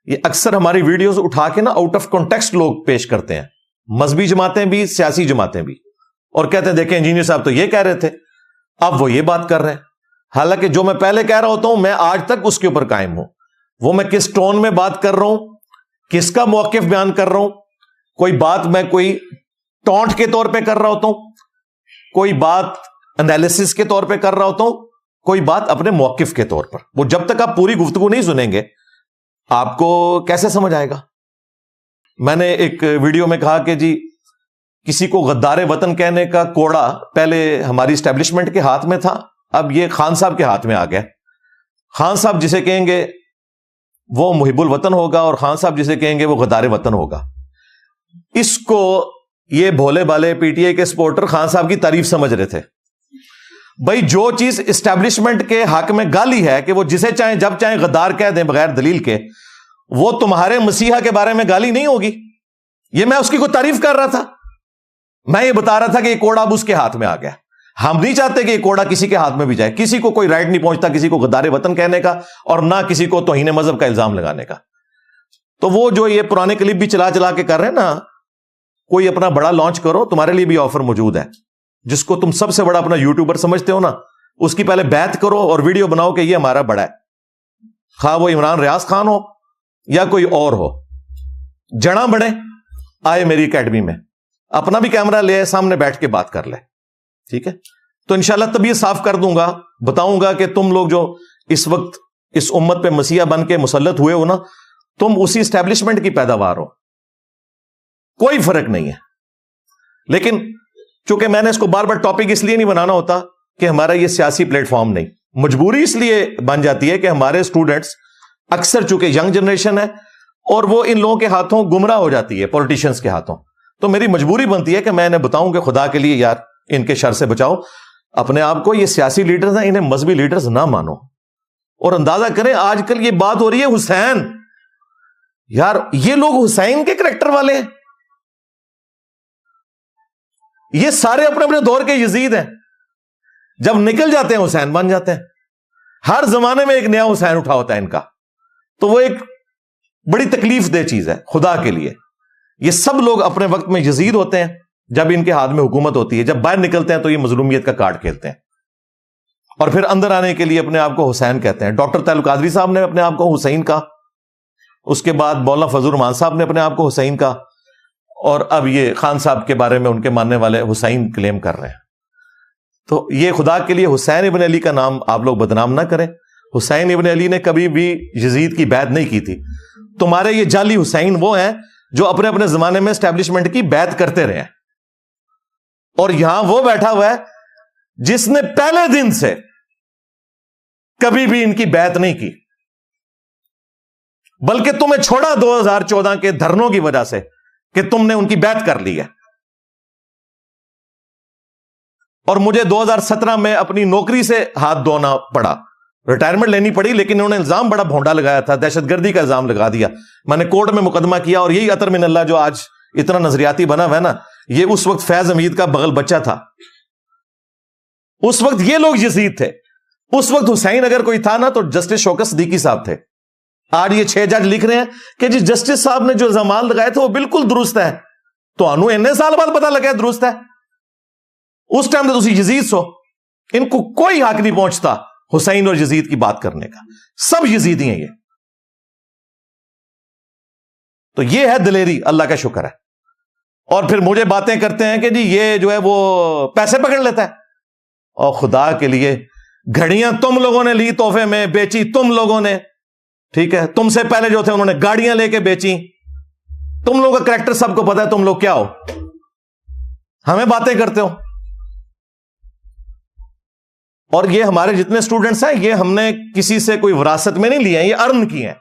یہ اکثر ہماری ویڈیوز اٹھا کے نا آؤٹ آف کانٹیکسٹ لوگ پیش کرتے ہیں، مذہبی جماعتیں بھی، سیاسی جماعتیں بھی، اور کہتے ہیں دیکھیں انجینئر صاحب تو یہ کہہ رہے تھے، اب وہ یہ بات کر رہے ہیں. حالانکہ جو میں پہلے کہہ رہا ہوتا ہوں میں آج تک اس کے اوپر قائم ہوں. وہ میں کس ٹون میں بات کر رہا ہوں، کس کا موقف بیان کر رہا ہوں، کوئی بات میں کوئی ٹونٹ کے طور پہ کر رہا ہوتا ہوں، کوئی بات انالیسس کے طور پہ کر رہا ہوتا ہوں، کوئی بات اپنے موقف کے طور پر. وہ جب تک آپ پوری گفتگو نہیں سنیں گے آپ کو کیسے سمجھ آئے گا. میں نے ایک ویڈیو میں کہا کہ جی کسی کو غدار وطن کہنے کا کوڑا پہلے ہماری اسٹیبلشمنٹ کے ہاتھ میں تھا، اب یہ خان صاحب کے ہاتھ میں آ گیا. خان صاحب جسے کہیں گے وہ محب الوطن ہوگا، اور خان صاحب جسے کہیں گے وہ غدار وطن ہوگا. اس کو یہ بھولے بالے پی ٹی آئی کے سپورٹر خان صاحب کی تعریف سمجھ رہے تھے. بھائی جو چیز اسٹیبلشمنٹ کے حق میں گالی ہے کہ وہ جسے چاہیں جب چاہیں غدار کہہ دیں بغیر دلیل کے، وہ تمہارے مسیحا کے بارے میں گالی نہیں ہوگی. یہ میں اس کی کوئی تعریف کر رہا تھا، میں یہ بتا رہا تھا کہ یہ کوڑا اب اس کے ہاتھ میں آ گیا. ہم نہیں چاہتے کہ یہ کوڑا کسی کے ہاتھ میں بھی جائے. کسی کو کوئی رائٹ نہیں پہنچتا کسی کو غدار وطن کہنے کا، اور نہ کسی کو توہین مذہب کا الزام لگانے کا. تو وہ جو یہ پرانے کلپ بھی چلا چلا کے کر رہے ہیں نا، کوئی اپنا بڑا لانچ کرو، تمہارے لیے بھی آفر موجود ہے. جس کو تم سب سے بڑا اپنا یوٹیوبر سمجھتے ہو نا، اس کی پہلے بیعت کرو اور ویڈیو بناؤ کہ یہ ہمارا بڑا ہے. خواہ وہ عمران ریاض خان ہو یا کوئی اور ہو، جڑاں بڑے آئے میری اکیڈمی میں، اپنا بھی کیمرہ لے سامنے بیٹھ کے بات کر لے. ٹھیک ہے، تو انشاءاللہ تب یہ صاف کر دوں گا، بتاؤں گا کہ تم لوگ جو اس وقت اس امت پہ مسیحا بن کے مسلط ہوئے ہو نا، تم اسی اسٹیبلشمنٹ کی پیداوار ہو، کوئی فرق نہیں ہے. لیکن چونکہ میں نے اس کو بار بار ٹاپک اس لیے نہیں بنانا ہوتا کہ ہمارا یہ سیاسی پلیٹ فارم نہیں، مجبوری اس لیے بن جاتی ہے کہ ہمارے اسٹوڈنٹس اکثر چونکہ ینگ جنریشن ہے اور وہ ان لوگوں کے ہاتھوں گمراہ ہو جاتی ہے، پولیٹیشنز کے ہاتھوں. تو میری مجبوری بنتی ہے کہ میں انہیں بتاؤں کہ خدا کے لیے یار ان کے شر سے بچاؤ اپنے آپ کو. یہ سیاسی لیڈرز ہیں، انہیں مذہبی لیڈرز نہ مانو. اور اندازہ کریں آج کل یہ بات ہو رہی ہے حسین، یار یہ لوگ حسین کے کریکٹر والے ہیں، یہ سارے اپنے اپنے دور کے یزید ہیں. جب نکل جاتے ہیں حسین بن جاتے ہیں. ہر زمانے میں ایک نیا حسین اٹھا ہوتا ہے ان کا. تو وہ ایک بڑی تکلیف دہ چیز ہے خدا کے لیے. یہ سب لوگ اپنے وقت میں یزید ہوتے ہیں جب ان کے ہاتھ میں حکومت ہوتی ہے، جب باہر نکلتے ہیں تو یہ مظلومیت کا کارڈ کھیلتے ہیں، اور پھر اندر آنے کے لیے اپنے آپ کو حسین کہتے ہیں. ڈاکٹر طاہر القادری صاحب نے اپنے آپ کو حسین کہا، اس کے بعد مولانا فضل الرحمان صاحب نے اپنے آپ کو حسین کہا، اور اب یہ خان صاحب کے بارے میں ان کے ماننے والے حسین کلیم کر رہے ہیں. تو یہ خدا کے لیے حسین ابن علی کا نام آپ لوگ بدنام نہ کریں. حسین ابن علی نے کبھی بھی یزید کی بیعت نہیں کی تھی. تمہارے یہ جعلی حسین وہ ہیں جو اپنے اپنے زمانے میں اسٹیبلشمنٹ کی بیعت کرتے رہے ہیں، اور یہاں وہ بیٹھا ہوا ہے جس نے پہلے دن سے کبھی بھی ان کی بیعت نہیں کی، بلکہ تمہیں چھوڑا 2014 کے دھرنوں کی وجہ سے کہ تم نے ان کی بیعت کر لی ہے. اور مجھے 2017 میں اپنی نوکری سے ہاتھ دھونا پڑا، ریٹائرمنٹ لینی پڑی، لیکن انہوں نے الزام بڑا بھونڈا لگایا تھا، دہشت گردی کا الزام لگا دیا. میں نے کورٹ میں مقدمہ کیا، اور یہی عطر من اللہ جو آج اتنا نظریاتی بنا ہوا ہے نا، یہ اس وقت فیض حمید کا بغل بچہ تھا. اس وقت یہ لوگ یزید تھے. اس وقت حسین اگر کوئی تھا نا تو جسٹس شوکت صدیقی صاحب تھے. آج یہ 6 جج لکھ رہے ہیں کہ جی جسٹس صاحب نے جو الزامات لگائے تھے وہ بالکل درست ہے. تو انو اتنے سال بعد پتا لگا درست ہے، اس ٹائم تو تسی یزید سو. ان کو کوئی حق نہیں پہنچتا حسین اور یزید کی بات کرنے کا، سب یزیدی ہیں یہ. تو یہ ہے دلیری، اللہ کا شکر ہے. اور پھر مجھے باتیں کرتے ہیں کہ جی یہ جو ہے وہ پیسے پکڑ لیتا ہے. اور خدا کے لیے گھڑیاں تم لوگوں نے لی تحفے میں، بیچی تم لوگوں نے. ٹھیک ہے، تم سے پہلے جو تھے انہوں نے گاڑیاں لے کے بیچی. تم لوگوں کا کریکٹر سب کو پتا ہے تم لوگ کیا ہو، ہمیں باتیں کرتے ہو. اور یہ ہمارے جتنے اسٹوڈنٹس ہیں یہ ہم نے کسی سے کوئی وراثت میں نہیں لیے ہیں، یہ ارن کی ہیں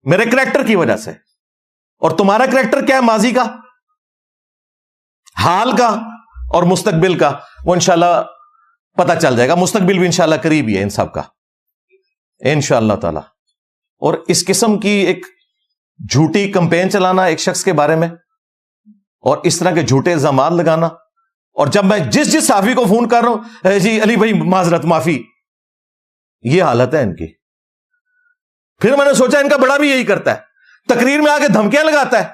میرے کریکٹر کی وجہ سے. اور تمہارا کریکٹر کیا ہے ماضی کا، حال کا اور مستقبل کا، وہ انشاءاللہ پتہ چل جائے گا. مستقبل بھی انشاءاللہ قریب ہی ہے ان سب کا انشاءاللہ تعالی. اور اس قسم کی ایک جھوٹی کمپین چلانا ایک شخص کے بارے میں، اور اس طرح کے جھوٹے الزامات لگانا، اور جب میں جس صحافی کو فون کر رہا ہوں جی علی بھائی معذرت معافی، یہ حالت ہے ان کی. پھر میں نے سوچا ان کا بڑا بھی یہی کرتا ہے تقریر میں آ کے دھمکیاں لگاتا ہے,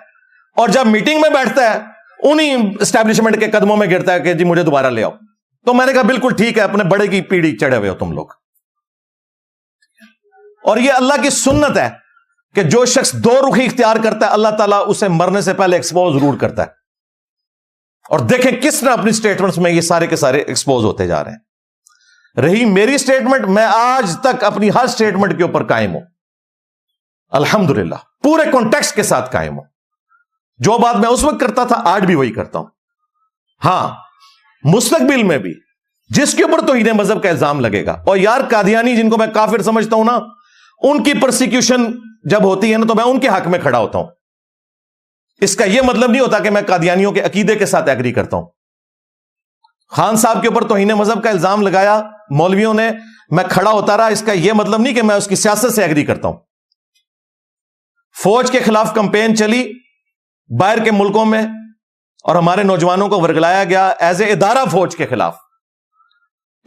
اور جب میٹنگ میں بیٹھتا ہے انہیں اسٹیبلشمنٹ کے قدموں میں گرتا ہے کہ جی مجھے دوبارہ لے آؤ. تو میں نے کہا بالکل ٹھیک ہے, اپنے بڑے کی پیڑھی چڑھے ہوئے ہو تم لوگ. اور یہ اللہ کی سنت ہے کہ جو شخص دو رخی اختیار کرتا ہے اللہ تعالیٰ اسے مرنے سے پہلے ایکسپوز ضرور کرتا ہے. اور دیکھیں کس نے اپنی سٹیٹمنٹس میں یہ سارے کے سارے ایکسپوز ہوتے جا رہے ہیں. رہی میری سٹیٹمنٹ, میں آج تک اپنی ہر سٹیٹمنٹ کے اوپر قائم ہوں الحمدللہ, پورے کانٹیکسٹ کے ساتھ قائم ہوں. جو بات میں اس وقت کرتا تھا آج بھی وہی کرتا ہوں. ہاں مستقبل میں بھی جس کے اوپر توہین مذہب کا الزام لگے گا, اور یار قادیانی جن کو میں کافر سمجھتا ہوں نا, ان کی پرسیکیوشن جب ہوتی ہے نا تو میں ان کے حق میں کھڑا ہوتا ہوں. اس کا یہ مطلب نہیں ہوتا کہ میں قادیانیوں کے عقیدے کے ساتھ ایگری کرتا ہوں. خان صاحب کے اوپر توہین مذہب کا الزام لگایا مولویوں نے, میں کھڑا ہوتا رہا, اس کا یہ مطلب نہیں کہ میں اس کی سیاست سے ایگری کرتا ہوں. فوج کے خلاف کمپین چلی باہر کے ملکوں میں, اور ہمارے نوجوانوں کو ورگلایا گیا ایز اے ادارہ فوج کے خلاف.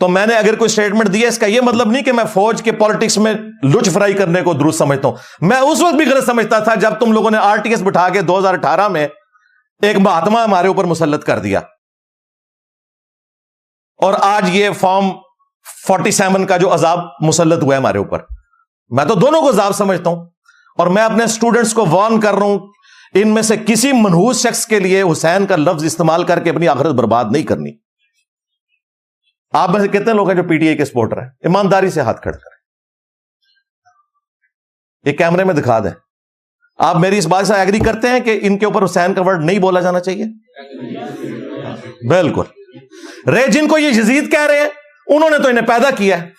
تو میں نے اگر کوئی سٹیٹمنٹ دیا, اس کا یہ مطلب نہیں کہ میں فوج کے پالیٹکس میں لچ فرائی کرنے کو درست سمجھتا ہوں. میں اس وقت بھی غلط سمجھتا تھا جب تم لوگوں نے RTS بٹھا کے 2018 میں ایک مہاتما ہمارے اوپر مسلط کر دیا, اور آج یہ فارم 47 کا جو عذاب مسلط ہوا ہے ہمارے اوپر. میں تو دونوں کو عذاب سمجھتا ہوں, اور میں اپنے اسٹوڈنٹس کو وارن کر رہا ہوں ان میں سے کسی منحوس شخص کے لیے حسین کا لفظ استعمال کر کے اپنی آخرت برباد نہیں کرنی. آپ میں سے کتنے لوگ ہیں جو PTI کے سپورٹر ہیں؟ ایمانداری سے ہاتھ کھڑا کریں, ایک کیمرے میں دکھا دیں. آپ میری اس بات سے ایگری کرتے ہیں کہ ان کے اوپر حسین کا ورڈ نہیں بولا جانا چاہیے؟ بالکل. رے جن کو یہ یزید کہہ رہے ہیں انہوں نے تو انہیں پیدا کیا ہے,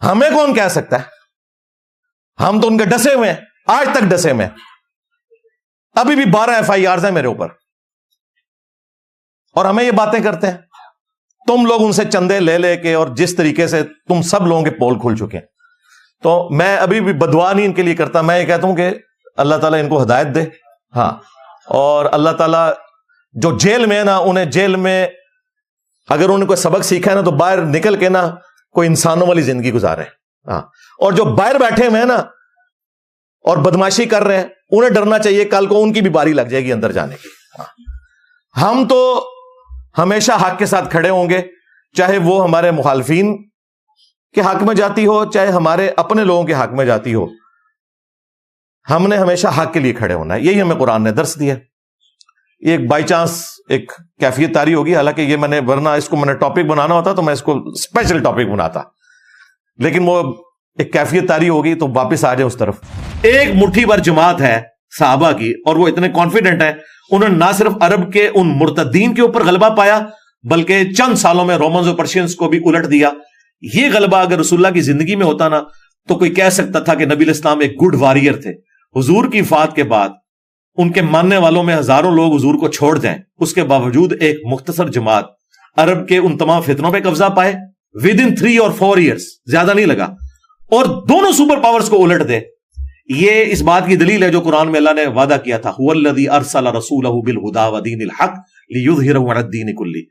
ہمیں کون کہہ سکتا ہے؟ ہم تو ان کے ڈسے ہوئے ہیں, آج تک ڈسے میں. ابھی بھی 12 FIRs ہیں میرے اوپر, اور ہمیں یہ باتیں کرتے ہیں. تم لوگ ان سے چندے لے لے کے, اور جس طریقے سے تم سب لوگوں کے پول کھل چکے ہیں, تو میں ابھی بھی بدعا نہیں ان کے لیے کرتا. میں یہ کہتا ہوں کہ اللہ تعالیٰ ان کو ہدایت دے. ہاں, اور اللہ تعالیٰ جو جیل میں ہے نا, انہیں جیل میں اگر انہیں کوئی سبق سیکھا ہے نا تو باہر نکل کے نا کوئی انسانوں والی زندگی گزارے. ہاں, اور جو باہر بیٹھے ہوئے ہیں نا اور بدماشی کر رہے ہیں, انہیں ڈرنا چاہیے کل کو ان کی بھی باری لگ جائے گی اندر جانے کی. ہم تو ہمیشہ حق کے ساتھ کھڑے ہوں گے, چاہے وہ ہمارے مخالفین کے حق میں جاتی ہو, چاہے ہمارے اپنے لوگوں کے حق میں جاتی ہو. ہم نے ہمیشہ حق کے لیے کھڑے ہونا ہے, یہی ہمیں قرآن نے درس دیا. یہ ایک بائی چانس ایک کیفیت تاری ہوگی, حالانکہ یہ میں نے ورنہ اس کو میں نے ٹاپک بنانا ہوتا تو میں اس کو اسپیشل ٹاپک بناتا, لیکن وہ ایک کیفیت تاری ہوگی تو واپس آ جائے اس طرف. ایک مٹھی بھر جماعت ہے صحابہ کی, اور وہ اتنے کانفیڈنٹ ہیں, انہوں نے نہ صرف عرب کے ان مرتدین کے اوپر غلبہ پایا بلکہ چند سالوں میں رومنز اور پرشینز کو بھی الٹ دیا. یہ غلبہ اگر رسول اللہ کی زندگی میں ہوتا نا تو کوئی کہہ سکتا تھا کہ نبی الاسلام ایک گڈ واریر تھے. حضور کی وفات کے بعد ان کے ماننے والوں میں ہزاروں لوگ حضور کو چھوڑ جائیں, اس کے باوجود ایک مختصر جماعت عرب کے ان تمام فتنوں پہ قبضہ پائے ود ان 3 اور 4 ایئرس, زیادہ نہیں لگا, اور دونوں سپر پاورز کو الٹ دے. یہ اس بات کی دلیل ہے جو قرآن میں اللہ نے وعدہ کیا تھا, هو الذی ارسل رسولہ بالہدی ودین الحق لیظہرہ علی الدین کلہ.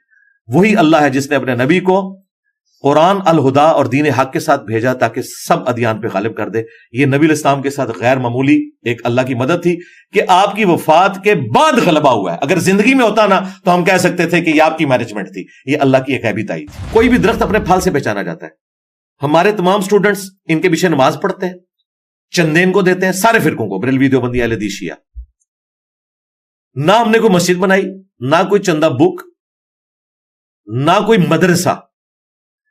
وہی اللہ ہے جس نے اپنے نبی کو قرآن الہدا اور دین حق کے ساتھ بھیجا تاکہ سب ادیان پہ غالب کر دے. یہ نبی الاسلام کے ساتھ غیر معمولی ایک اللہ کی مدد تھی کہ آپ کی وفات کے بعد غلبہ ہوا ہے. اگر زندگی میں ہوتا نا تو ہم کہہ سکتے تھے کہ یہ آپ کی مینجمنٹ تھی, یہ اللہ کی ایک غیبی تائید تھی. کوئی بھی درخت اپنے پھل سے پہچانا جاتا ہے. ہمارے تمام سٹوڈنٹس ان کے پیچھے نماز پڑھتے ہیں, چندے ان کو دیتے ہیں, سارے فرقوں کو, بریلوی دیوبندی اہل حدیث شیعہ. نہ ہم نے کوئی مسجد بنائی, نہ کوئی چندہ بک, نہ کوئی مدرسہ.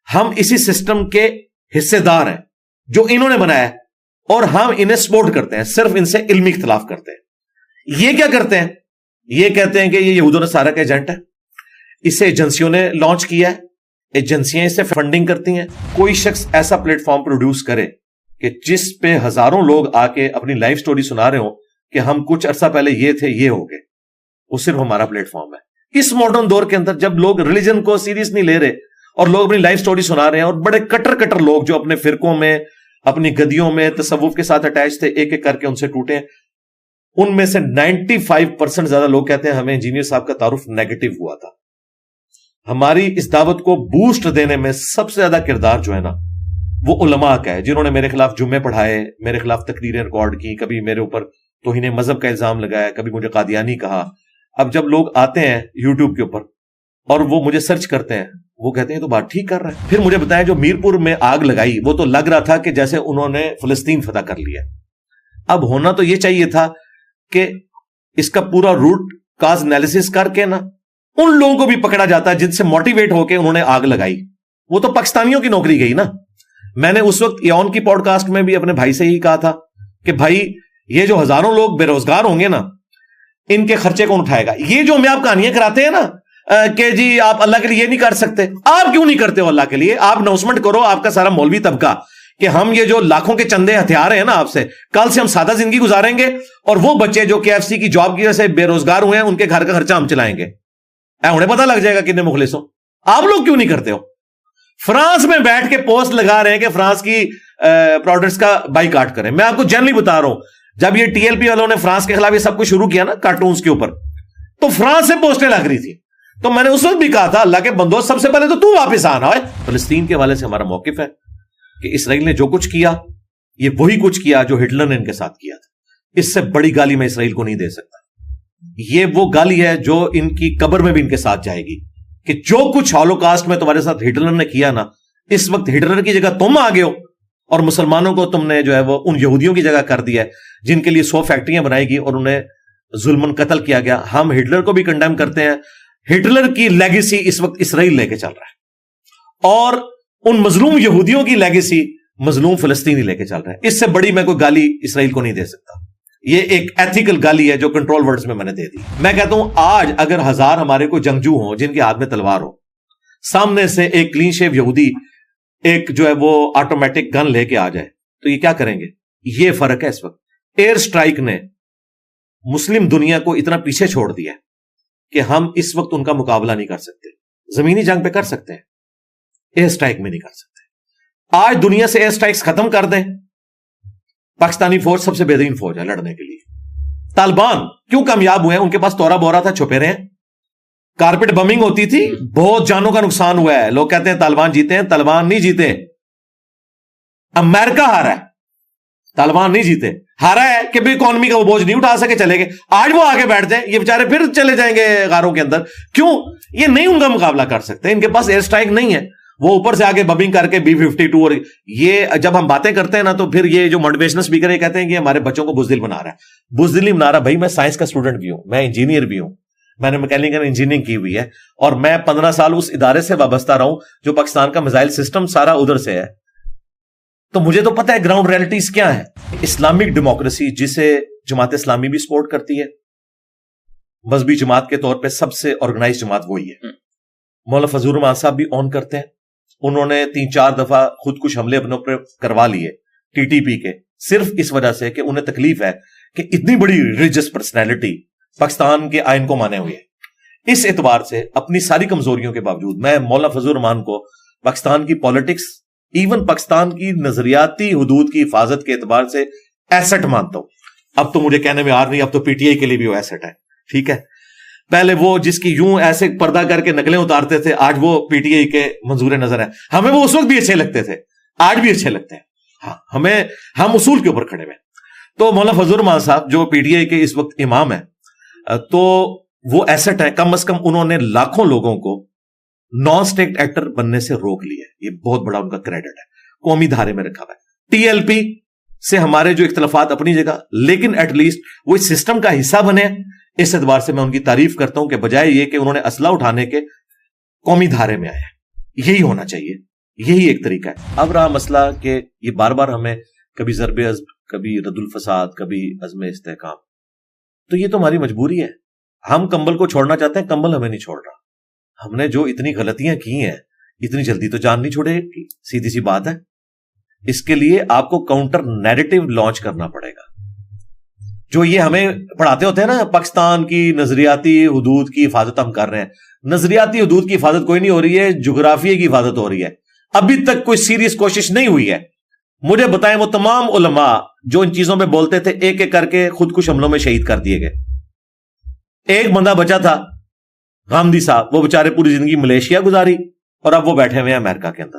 ہم اسی سسٹم کے حصے دار ہیں جو انہوں نے بنایا ہے, اور ہم انہیں سپورٹ کرتے ہیں, صرف ان سے علمی اختلاف کرتے ہیں. یہ کیا کرتے ہیں؟ یہ کہتے ہیں کہ یہ یہود و نصارہ کا ایجنٹ ہے, اسے ایجنسیوں نے لانچ کیا ہے, ایجنسیاں اس سے فنڈنگ کرتی ہیں. کوئی شخص ایسا پلیٹ فارم پروڈیوس کرے کہ جس پہ ہزاروں لوگ آ کے اپنی لائف سٹوری سنا رہے ہوں کہ ہم کچھ عرصہ پہلے یہ تھے, یہ ہو گئے, وہ صرف ہمارا پلیٹ فارم ہے. اس ماڈرن دور کے اندر جب لوگ ریلیجن کو سیریس نہیں لے رہے اور لوگ اپنی لائف سٹوری سنا رہے ہیں, اور بڑے کٹر لوگ جو اپنے فرقوں میں, اپنی گدیوں میں تصوف کے ساتھ اٹیچ تھے, ایک ایک کر کے ان سے ٹوٹے. ان میں سے 95% زیادہ لوگ کہتے ہیں ہمیں انجینئر صاحب کا تعارف نیگیٹو ہوا تھا. ہماری اس دعوت کو بوسٹ دینے میں سب سے زیادہ کردار جو ہے نا وہ علماء کا ہے جنہوں نے میرے خلاف جمعے پڑھائے, میرے خلاف تقریریں ریکارڈ کی, کبھی میرے اوپر توہین مذہب کا الزام لگایا, کبھی مجھے قادیانی کہا. اب جب لوگ آتے ہیں یوٹیوب کے اوپر اور وہ مجھے سرچ کرتے ہیں, وہ کہتے ہیں تو بات ٹھیک کر رہا ہے. پھر مجھے بتائیں جو میرپور میں آگ لگائی وہ تو لگ رہا تھا کہ جیسے انہوں نے فلسطین فتح کر لیا. اب ہونا تو یہ چاہیے تھا کہ اس کا پورا روٹ کاز انالیسس کر کے نا ان لوگوں کو بھی پکڑا جاتا جن سے موٹیویٹ ہو کے انہوں نے آگ لگائی. وہ تو پاکستانیوں کی نوکری گئی نا. میں نے اس وقت ایون کی پوڈ کاسٹ میں بھی اپنے بھائی سے ہی کہا تھا کہ بھائی یہ جو ہزاروں لوگ بے روزگار ہوں گے نا, ان کے خرچے کون اٹھائے گا؟ یہ جو ہمیں آپ کہانیاں کراتے ہیں نا کہ جی آپ اللہ کے لیے یہ نہیں کر سکتے, آپ کیوں نہیں کرتے ہو اللہ کے لیے؟ آپ اناؤنسمنٹ کرو, آپ کا سارا مولوی طبقہ, کہ ہم یہ جو لاکھوں کے چندے ہتھیار ہیں نا آپ سے, کل سے ہم سادہ زندگی گزاریں گے اور وہ بچے جو KFC کی جاب کی وجہ سے بے روزگار ہوئے ہیں ان کے گھر کا خرچہ ہم چلائیں گے. انہیں پتہ لگ جائے گا کتنے مخلص ہوں. آپ لوگ کیوں نہیں کرتے ہو؟ فرانس میں بیٹھ کے پوسٹ لگا رہے ہیں کہ فرانس کی پروڈکٹس کا بائیکاٹ کریں. میں آپ کو جنرلی بتا رہا ہوں, جب یہ TLP والوں نے فرانس کے خلاف یہ سب کچھ شروع کیا نا کارٹونز کے اوپر, تو فرانس سے پوسٹیں لگ رہی تھی. تو میں نے اس وقت بھی کہا تھا اللہ کے بندو سب سے پہلے تو واپس آنا ہے. فلسطین کے حوالے سے ہمارا موقف ہے کہ اسرائیل نے جو کچھ کیا یہ وہی کچھ کیا جو ہٹلر نے ان کے ساتھ کیا تھا. اس سے بڑی گالی میں اسرائیل کو نہیں دے سکتا. یہ وہ گالی ہے جو ان کی قبر میں بھی ان کے ساتھ جائے گی کہ جو کچھ ہولوکاسٹ میں تمہارے ساتھ ہٹلر نے کیا نا, اس وقت ہٹلر کی جگہ تم آ گئے ہو اور مسلمانوں کو تم نے جو ہے وہ ان یہودیوں کی جگہ کر دیا ہے جن کے لیے 100 فیکٹریاں بنائی گئی اور انہیں ظلمن قتل کیا گیا. ہم ہٹلر کو بھی کنڈیم کرتے ہیں. ہٹلر کی لیگیسی اس وقت اسرائیل لے کے چل رہا ہے اور ان مظلوم یہودیوں کی لیگیسی مظلوم فلسطینی لے کے چل رہا ہے. اس سے بڑی میں کوئی گالی اسرائیل کو نہیں دے سکتا. یہ ایک ایتھیکل گالی ہے جو کنٹرول ورڈز میں نے دے دی. میں کہتا ہوں آج اگر 1000 ہمارے کوئی جنگجو ہوں جن کے ہاتھ میں تلوار ہو, سامنے سے ایک کلین شیو یہودی ایک جو ہے وہ آٹومیٹک گن لے کے آ جائے تو یہ کیا کریں گے؟ یہ فرق ہے اس وقت. ایئر سٹرائک نے مسلم دنیا کو اتنا پیچھے چھوڑ دیا کہ ہم اس وقت ان کا مقابلہ نہیں کر سکتے. زمینی جنگ پہ کر سکتے ہیں, ایئر سٹرائک میں نہیں کر سکتے. آج دنیا سے ایئر سٹرائکس ختم کر دیں, پاکستانی فوج سب سے بہترین فوج ہے لڑنے کے لیے. طالبان کیوں کامیاب ہوئے ہیں؟ ان کے پاس تورا بورا تھا, چھپے رہے ہیں. کارپیٹ بمنگ ہوتی تھی, بہت جانوں کا نقصان ہوا ہے. لوگ کہتے ہیں طالبان جیتے ہیں, طالبان نہیں جیتے. امریکہ ہارا ہے, طالبان نہیں جیتے. ہارا ہے کہ بھی اکانومی کا وہ بوجھ نہیں اٹھا سکے, چلے گئے. آج وہ آگے بیٹھ جائیں, یہ بیچارے پھر چلے جائیں گے غاروں کے اندر. کیوں؟ یہ نہیں ان کا مقابلہ کر سکتے, ان کے پاس ایئر سٹرائک نہیں ہے. وہ اوپر سے آگے بمنگ کر کے B-52 اور یہ جب ہم باتیں کرتے ہیں نا تو پھر یہ جو موٹیویشنل اسپیکر یہ کہتے ہیں کہ ہمارے بچوں کو بزدل بنا رہا ہے. بزدل نہیں بنا رہا بھائی, میں سائنس کا اسٹوڈنٹ بھی ہوں, میں انجینئر بھی ہوں, میں نے میکینیکل انجینئرنگ کی ہوئی ہے اور میں 15 سال اس ادارے سے وابستہ رہا ہوں جو پاکستان کا میزائل سسٹم سارا ادھر سے ہے. تو مجھے تو پتہ ہے گراؤنڈ ریئلٹیز کیا ہے. اسلامک ڈیموکریسی جسے جماعت اسلامی بھی سپورٹ کرتی ہے, مذہبی جماعت کے طور پہ سب سے آرگنائز جماعت وہی ہے. مولانا فضل الرحمان صاحب بھی اون کرتے ہیں. انہوں نے 3-4 دفعہ خود کش حملے اپنے اوپر کروا لیے TTP کے, صرف اس وجہ سے کہ انہیں تکلیف ہے کہ اتنی بڑی ریلیجس پرسنالٹی پاکستان کے آئین کو مانے ہوئے. اس اعتبار سے اپنی ساری کمزوریوں کے باوجود میں مولانا فضل الرحمان کو پاکستان کی پالیٹکس, ایون پاکستان کی نظریاتی حدود کی حفاظت کے اعتبار سے ایسٹ مانتا ہوں. اب تو مجھے کہنے میں آر نہیں, اب تو PTI کے لیے بھی وہ ایسٹ ہے. ٹھیک ہے, پہلے وہ جس کی یوں ایسے پردہ کر کے نقلیں اتارتے تھے, آج وہ PTI کے منظور نظر ہیں. ہمیں وہ اس وقت بھی اچھے لگتے تھے, آج بھی اچھے لگتے ہیں. ہاں, ہم اصول کے اوپر کھڑے ہوئے. تو مولانا فضل الرحمان صاحب جو PTI کے اس وقت امام ہیں, تو وہ ایسٹ ہے. کم از کم انہوں نے لاکھوں لوگوں کو نان اسٹیٹ ایکٹر بننے سے روک لیا. یہ بہت بڑا ان کا کریڈٹ ہے, قومی دھارے میں رکھا ہوا ہے. TLP سے ہمارے جو اختلافات اپنی جگہ, لیکن ایٹ لیسٹ وہ اس سسٹم کا حصہ بنے. اس اعتبار سے میں ان کی تعریف کرتا ہوں کہ بجائے یہ کہ انہوں نے اسلحہ اٹھانے کے قومی دھارے میں آیا. یہی ہونا چاہیے, یہی ایک طریقہ ہے. اب رہا مسئلہ کہ یہ بار بار ہمیں کبھی ضرب عزم, کبھی رد الفساد, کبھی عزم استحکام, تو یہ تو ہماری مجبوری ہے. ہم کمبل کو چھوڑنا چاہتے ہیں, کمبل ہمیں نہیں چھوڑ رہا. ہم نے جو اتنی غلطیاں کی ہیں اتنی جلدی تو جان نہیں چھوڑے گی, سیدھی سی بات ہے. اس کے لیے آپ کو کاؤنٹر نیریٹو لانچ کرنا پڑے گا. جو یہ ہمیں پڑھاتے ہوتے ہیں نا پاکستان کی نظریاتی حدود کی حفاظت ہم کر رہے ہیں, نظریاتی حدود کی حفاظت کوئی نہیں ہو رہی ہے, جغرافیے کی حفاظت ہو رہی ہے. ابھی تک کوئی سیریس کوشش نہیں ہوئی ہے. مجھے بتائیں وہ تمام علماء جو ان چیزوں پہ بولتے تھے ایک ایک کر کے خود کش حملوں میں شہید کر دیے گئے. ایک بندہ بچا تھا غامدی صاحب, وہ بےچارے پوری زندگی ملیشیا گزاری اور اب وہ بیٹھے ہوئے ہیں امریکہ کے اندر.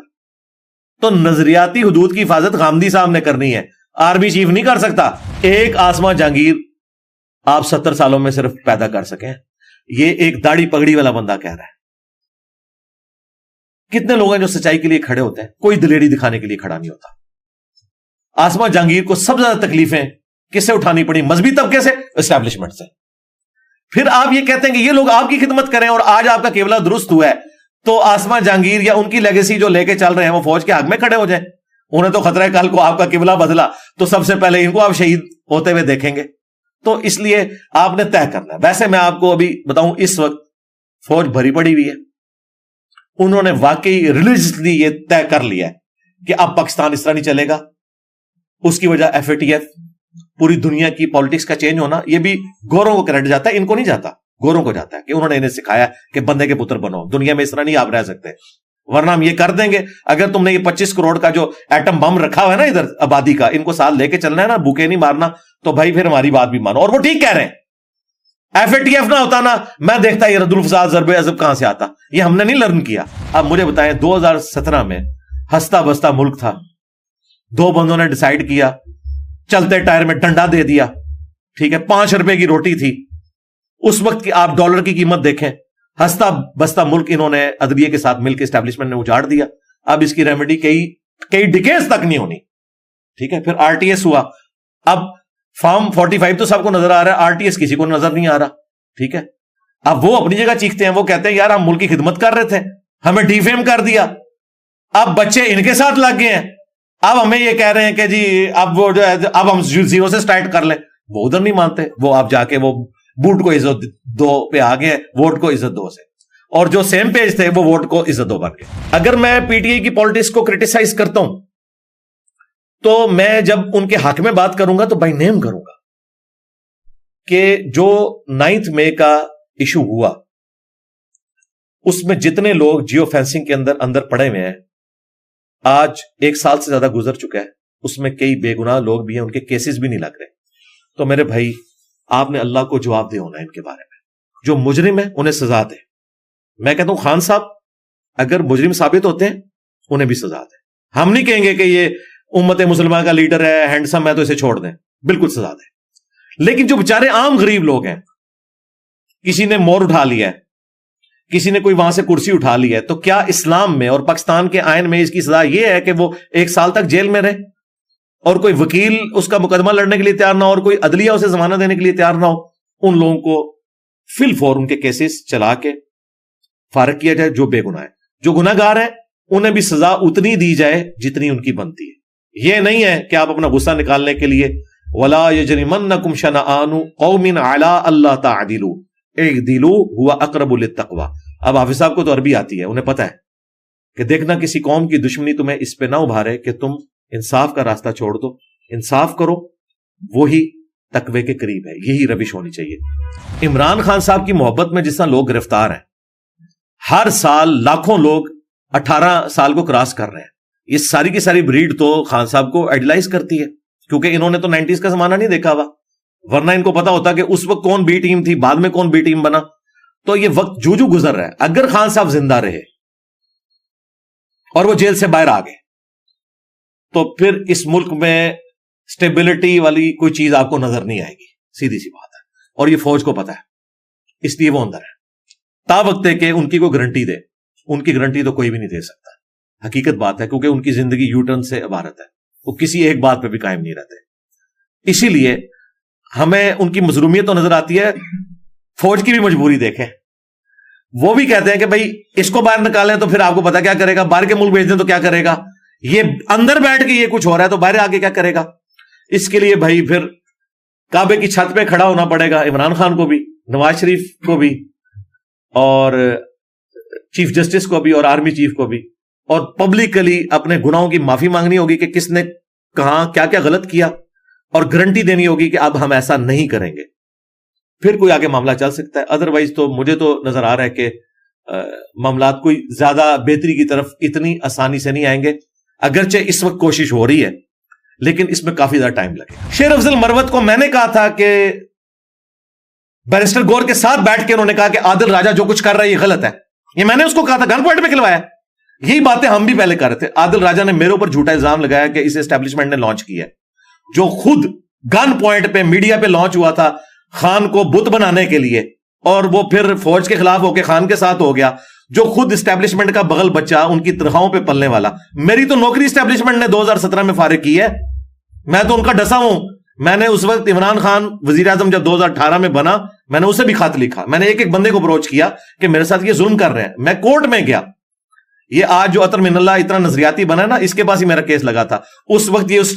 تو نظریاتی حدود کی حفاظت غامدی صاحب نے کرنی ہے، آرمی چیف نہیں کر سکتا۔ ایک آسما جہانگیر آپ 70 سالوں میں صرف پیدا کر سکیں، یہ ایک داڑھی پگڑی والا بندہ کہہ رہا ہے۔ کتنے لوگ ہیں جو سچائی کے لیے کھڑے ہوتے ہیں، کوئی دلیری دکھانے کے لیے کھڑا نہیں ہوتا۔ آسما جہانگیر کو سب سے زیادہ تکلیفیں کس سے اٹھانی پڑی؟ مذہبی طبقے سے، اسٹیبلشمنٹ سے۔ پھر آپ یہ کہتے ہیں کہ یہ لوگ آپ کی خدمت کریں اور آج آپ کا قبلہ درست ہوا ہے، تو آسما جہانگیر یا ان کی لیگیسی جو لے کے چل رہے ہیں وہ فوج کے حق میں کھڑے ہو جائیں۔ انہیں تو خطرہ ہے کل کو آپ کا قبلہ بدلا تو سب سے پہلے ان کو آپ شہید ہوتے ہوئے دیکھیں گے۔ تو اس لیے آپ نے طے کرنا ہے۔ ویسے میں آپ کو ابھی بتاؤں، اس وقت فوج بھری پڑی ہوئی ہے، انہوں نے واقعی ریلیجسلی یہ طے کر لیا ہے کہ اب پاکستان اس طرح نہیں چلے گا۔ اس کی وجہ FATF، پوری دنیا کی پالیٹکس کا چینج ہونا، یہ بھی گوروں کو کریڈٹ جاتا ہے، ان کو نہیں جاتا، گوروں کو جاتا ہے کہ انہوں نے انہیں سکھایا کہ بندے کے پتر بنو، دنیا میں اس طرح نہیں آپ رہ سکتے، ورنہ ہم یہ کر دیں گے۔ اگر تم نے یہ 25 کروڑ کا جو ایٹم بم رکھا ہوا ہے نا ادھر آبادی کا، ان کو ساتھ لے کے چلنا ہے نا، بھوکے نہیں مارنا، تو بھائی پھر ہماری بات بھی مانو۔ اور وہ ٹھیک کہہ رہے ہیں، FATF نہ ہوتا نا، میں دیکھتا یہ رد الفساد ضرب عضب کہاں سے آتا، یہ ہم نے نہیں لرن کیا۔ اب مجھے بتائیں، 2017 میں ہستا بستا ملک تھا، دو بندوں نے ڈیسائیڈ کیا، چلتے ٹائر میں ڈنڈا دے دیا، ٹھیک ہے، 5 روپے کی روٹی تھی اس وقت کی، آپ ڈالر کی قیمت دیکھیں، ہستا بستا ملک انہوں نے عدلیے کے ساتھ مل کے اسٹیبلشمنٹ نے اجاڑ دیا۔ اب اس کی ریمیڈی کئی ڈیکیز تک نہیں ہونی، ٹھیک ہے۔ پھر RTS ہوا، اب فارم 45 تو سب کو نظر آ رہا ہے، RTS کسی کو نظر نہیں آ رہا، ٹھیک ہے۔ اب وہ اپنی جگہ چیختے ہیں، وہ کہتے ہیں یار ہم ملک کی خدمت کر رہے تھے، ہمیں ڈیفیم کر دیا، اب بچے ان کے ساتھ لگ گئے ہیں، اب ہمیں یہ کہہ رہے ہیں کہ جی اب وہ جو ہے اب ہم 0 سے سٹارٹ کر لیں۔ وہ ادھر نہیں مانتے، وہ آپ جا کے وہ بوٹ کو عزت دو پہ آگے ہیں، ووٹ کو عزت دو سے، اور جو سیم پیج تھے وہ ووٹ کو عزت دو بن گئے۔ اگر میں PTI کی پالیٹکس کو کرٹیسائز کرتا ہوں تو میں جب ان کے حق میں بات کروں گا تو بائی نیم کروں گا کہ جو 9 مئی کا ایشو ہوا اس میں جتنے لوگ جیو فینسنگ کے اندر پڑے ہوئے ہیں، آج 1 سال سے زیادہ گزر چکا ہے، اس میں کئی بے گناہ لوگ بھی ہیں، ان کے کیسز بھی نہیں لگ رہے۔ تو میرے بھائی، آپ نے اللہ کو جواب دے ہونا ہے ان کے بارے میں، جو مجرم ہیں انہیں سزا دے۔ میں کہتا ہوں خان صاحب اگر مجرم ثابت ہوتے ہیں انہیں بھی سزا دے، ہم نہیں کہیں گے کہ یہ امت مسلمہ کا لیڈر ہے، ہینڈسم ہے تو اسے چھوڑ دیں، بالکل سزا دیں۔ لیکن جو بیچارے عام غریب لوگ ہیں، کسی نے مور اٹھا لیا ہے، کسی نے کوئی وہاں سے کرسی اٹھا لی ہے، تو کیا اسلام میں اور پاکستان کے آئین میں اس کی سزا یہ ہے کہ وہ 1 سال تک جیل میں رہے اور کوئی وکیل اس کا مقدمہ لڑنے کے لیے تیار نہ ہو اور کوئی عدلیہ اسے ضمانت دینے کے لیے تیار نہ ہو؟ ان لوگوں کو فی الفور ان کے کیسز چلا کے فارغ کیا جائے جو بے گناہ ہے۔ جو گناہ گار ہیں انہیں بھی سزا اتنی دی جائے جتنی ان کی بنتی ہے۔ یہ نہیں ہے کہ آپ اپنا غصہ نکالنے کے لیے وَلَا يَجْرِمَنَّكُمْ شَنَآنُ قَوْمٍ عَلَىٰ أَلَّا تَعْدِلُوا اعْدِلُوا هُوَ أَقْرَبُ لِلتَّقْوَىٰ۔ اب حافظ صاحب کو تو عربی آتی ہے، انہیں پتا ہے کہ دیکھنا کسی قوم کی دشمنی تمہیں اس پہ نہ ابھارے کہ تم انصاف کا راستہ چھوڑ دو، انصاف کرو، وہی تقوی کے قریب ہے، یہی روش ہونی چاہیے۔ عمران خان صاحب کی محبت میں جس طرح لوگ گرفتار ہیں، ہر سال لاکھوں لوگ 18 سال کو کراس کر رہے ہیں، یہ ساری کی ساری بریڈ تو خان صاحب کو ایڈلائز کرتی ہے، کیونکہ انہوں نے تو 90s کا زمانہ نہیں دیکھا ہوا، ورنہ ان کو پتا ہوتا کہ اس وقت کون بی ٹیم تھی، بعد میں کون بی ٹیم بنا۔ تو یہ وقت جو گزر رہا ہے، اگر خان صاحب زندہ رہے اور وہ جیل سے باہر آ گئے تو پھر اس ملک میں سٹیبلٹی والی کوئی چیز آپ کو نظر نہیں آئے گی، سیدھی سی بات ہے، اور یہ فوج کو پتا ہے، اس لیے وہ اندر ہے۔ تا وقت ہے کہ ان کی کوئی گارنٹی دے، ان کی گارنٹی تو کوئی بھی نہیں دے سکتا، حقیقت بات ہے، کیونکہ ان کی زندگی یو ٹرن سے عبارت ہے، وہ کسی ایک بات پہ بھی قائم نہیں رہتے۔ اسی لیے ہمیں ان کی مظلومیت تو نظر آتی ہے، فوج کی بھی مجبوری دیکھیں، وہ بھی کہتے ہیں کہ بھائی اس کو باہر نکالیں تو پھر آپ کو پتا کیا کرے گا، باہر کے ملک بھیج دیں تو کیا کرے گا، یہ اندر بیٹھ کے یہ کچھ ہو رہا ہے تو باہر آگے کیا کرے گا۔ اس کے لیے بھائی پھر کعبے کی چھت پہ کھڑا ہونا پڑے گا، عمران خان کو بھی، نواز شریف کو بھی، اور چیف جسٹس کو بھی، اور آرمی چیف کو بھی، اور پبلکلی اپنے گناہوں کی معافی مانگنی ہوگی کہ کس نے کہاں کیا کیا غلط کیا، اور گارنٹی دینی ہوگی کہ اب ہم ایسا نہیں کریں گے، پھر کوئی آگے معاملہ چل سکتا ہے۔ ادروائز تو مجھے تو نظر آ رہا ہے کہ معاملات کوئی زیادہ بہتری کی طرف اتنی آسانی سے نہیں آئیں گے، اگرچہ اس وقت کوشش ہو رہی ہے لیکن اس میں کافی زیادہ ٹائم لگے۔ شیر افضل مروت کو میں نے کہا تھا کہ بیرسٹر گور کے ساتھ بیٹھ کے انہوں نے کہا کہ عادل راجہ جو کچھ کر رہا ہے یہ غلط ہے، یہ میں نے اس کو کہا تھا، گن پوائنٹ پہ کھلوایا، یہی باتیں ہم بھی پہلے کر رہے تھے. عادل راجہ نے میرے اوپر جھوٹا الزام لگایا کہ اس اسٹیبلشمنٹ نے لانچ کیا ہے, جو خود گن پوائنٹ پہ میڈیا پہ لانچ ہوا تھا خان کو بت بنانے کے لیے, اور وہ پھر فوج کے خلاف ہو کے خان کے ساتھ ہو گیا, جو خود اسٹیبلشمنٹ کا بغل بچہ, ان کی تنخواہوں پہ پلنے والا. میری تو نوکری اسٹیبلشمنٹ نے 2017 میں فارغ کی ہے, میں تو ان کا ڈسا ہوں. میں نے اس وقت عمران خان وزیر اعظم جب 2018 میں بنا, میں نے اسے بھی خط لکھا, میں نے ایک ایک بندے کو اپروچ کیا کہ میرے ساتھ یہ ظلم کر رہے ہیں. میں کورٹ میں گیا, یہ آج جو عطر من اللہ اتنا نظریاتی بنا ہے نا, اس کے پاس ہی میرا کیس لگا تھا. اس وقت یہ اس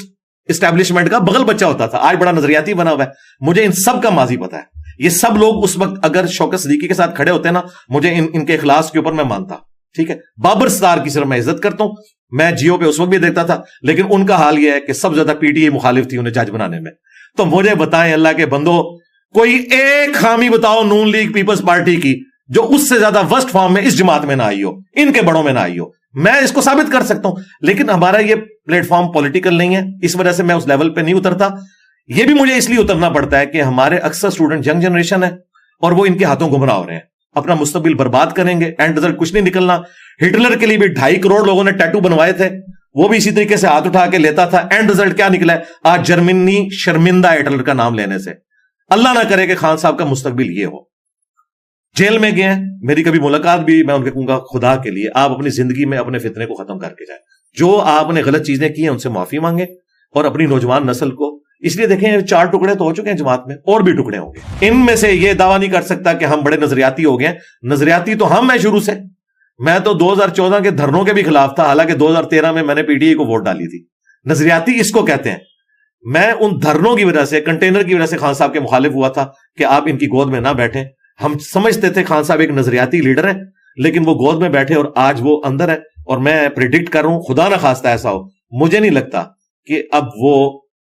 اسٹیبلشمنٹ کا بغل بچہ ہوتا تھا, آج بڑا نظریاتی بنا ہوا ہے. مجھے ان سب کا ماضی پتا ہے. یہ سب لوگ اس وقت اگر شوکت صدیقی کے ساتھ کھڑے ہوتے ہیں نا, مجھے ان کے اخلاص کے اوپر میں مانتا. ٹھیک ہے, بابر ستار کی صرف میں عزت کرتا ہوں, میں جیو پہ اس وقت بھی دیکھتا تھا, لیکن ان کا حال یہ ہے کہ سب زیادہ پی ٹی آئی مخالف تھی انہیں جج بنانے میں. تو مجھے بتائیں اللہ کے بندو, کوئی ایک خامی بتاؤ نون لیگ پیپلز پارٹی کی جو اس سے زیادہ ورسٹ فارم میں اس جماعت میں نہ آئی ہو, ان کے بڑوں میں نہ آئی ہو. میں اس کو ثابت کر سکتا ہوں, لیکن ہمارا یہ پلیٹ فارم پولیٹیکل نہیں ہے, اس وجہ سے میں اس لیول پہ نہیں اترتا. یہ بھی مجھے اس لیے اترنا پڑتا ہے کہ ہمارے اکثر اسٹوڈنٹ ینگ جنریشن ہے, اور وہ ان کے ہاتھوں گمراہ ہو رہے ہیں, اپنا مستقبل برباد کریں گے, اینڈ رزلٹ کچھ نہیں نکلنا. ہٹلر کے لیے بھی 2.5 کروڑ لوگوں نے ٹیٹو بنوائے تھے, وہ بھی اسی طریقے سے ہاتھ اٹھا کے لیتا تھا, اینڈ رزلٹ کیا نکلا ہے؟ آج جرمنی شرمندہ ہے ہٹلر کا نام لینے سے. اللہ نہ کرے کہ خان صاحب کا مستقبل یہ ہو. جیل میں گئے ہیں, میری کبھی ملاقات بھی, میں ان کے کہوں گا خدا کے لیے آپ اپنی زندگی میں اپنے فتنے کو ختم کر کے جائیں. جو آپ نے غلط چیزیں کی ہیں ان سے معافی مانگیں, اور اپنی نوجوان نسل کو, اس لیے دیکھیں 4 ٹکڑے تو ہو چکے ہیں جماعت میں, اور بھی ٹکڑے ہوں گے. ان میں سے یہ دعویٰ نہیں کر سکتا کہ ہم بڑے نظریاتی ہو گئے ہیں. نظریاتی تو ہم ہیں شروع سے. میں تو 2014 کے دھرنوں کے بھی خلاف تھا, حالانکہ 2013 میں نے پی ٹی آئی کو ووٹ ڈالی تھی. نظریاتی اس کو کہتے ہیں. میں ان دھرنوں کی وجہ سے, کنٹینر کی وجہ سے خان صاحب کے مخالف ہوا تھا کہ آپ ان کی گود میں نہ بیٹھیں. ہم سمجھتے تھے خان صاحب ایک نظریاتی لیڈر ہے, لیکن وہ گود میں بیٹھے اور آج وہ اندر ہے. اور میں پریڈکٹ کر رہا ہوں, خدا نہ خواستہ ایسا ہو, مجھے نہیں لگتا کہ اب وہ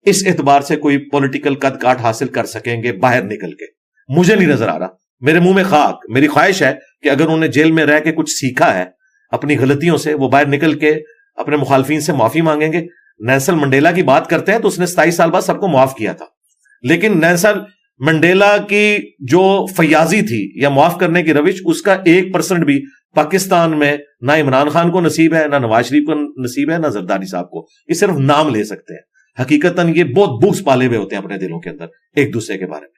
اس اعتبار سے کوئی پولیٹیکل قد کاٹ حاصل کر سکیں گے باہر نکل کے. مجھے نہیں نظر آ رہا. میرے منہ میں خاک. میری خواہش ہے کہ اگر انہوں نے جیل میں رہ کے کچھ سیکھا ہے اپنی غلطیوں سے, وہ باہر نکل کے اپنے مخالفین سے معافی مانگیں گے. نیلسن منڈیلا کی بات کرتے ہیں تو اس نے 27 سال بعد سب کو معاف کیا تھا, لیکن نیلسن منڈیلا کی جو فیاضی تھی یا معاف کرنے کی روش, اس کا 1% بھی پاکستان میں نہ عمران خان کو نصیب ہے, نہ نواز شریف کو نصیب ہے, نہ زرداری صاحب کو. یہ صرف نام لے سکتے ہیں. حقیقتاً یہ بہت بغض پالے ہوئے ہوتے ہیں اپنے دلوں کے اندر ایک دوسرے کے بارے میں.